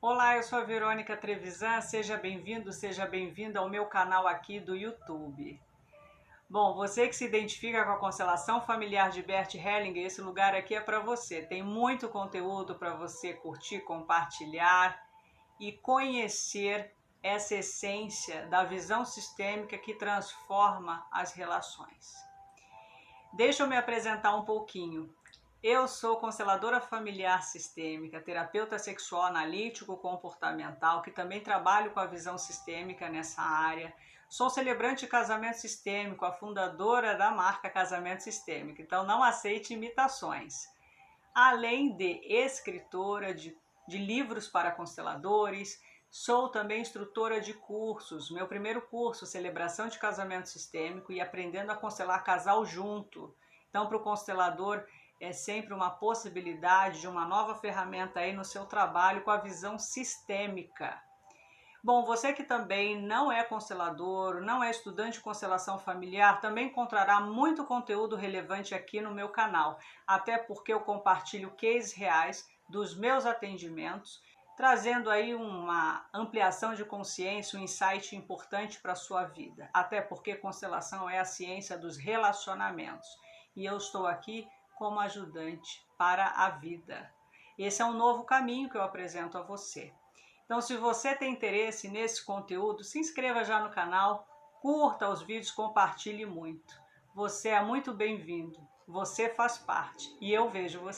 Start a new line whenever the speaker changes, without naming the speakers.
Olá, eu sou a Verônica Trevisan, seja bem-vindo, seja bem-vinda ao meu canal aqui do YouTube. Bom, você que se identifica com a constelação familiar de Bert Hellinger, esse lugar aqui é para você. Tem muito conteúdo para você curtir, compartilhar e conhecer essa essência da visão sistêmica que transforma as relações. Deixa eu me apresentar um pouquinho. Eu sou consteladora familiar sistêmica, terapeuta sexual analítico comportamental, que também trabalho com a visão sistêmica nessa área. Sou celebrante de casamento sistêmico, a fundadora da marca Casamento Sistêmico, então não aceite imitações. Além de escritora de livros para consteladores, sou também instrutora de cursos. Meu primeiro curso, Celebração de Casamento Sistêmico e Aprendendo a Constelar Casal Junto. Então, para o constelador, é sempre uma possibilidade de uma nova ferramenta aí no seu trabalho com a visão sistêmica. Bom, você que também não é constelador, não é estudante de constelação familiar, também encontrará muito conteúdo relevante aqui no meu canal, até porque eu compartilho cases reais dos meus atendimentos, trazendo aí uma ampliação de consciência, um insight importante para a sua vida, até porque constelação é a ciência dos relacionamentos e eu estou aqui como ajudante para a vida. Esse é um novo caminho que eu apresento a você. Então, se você tem interesse nesse conteúdo, se inscreva já no canal, curta os vídeos, compartilhe muito. Você é muito bem-vindo, você faz parte e eu vejo você.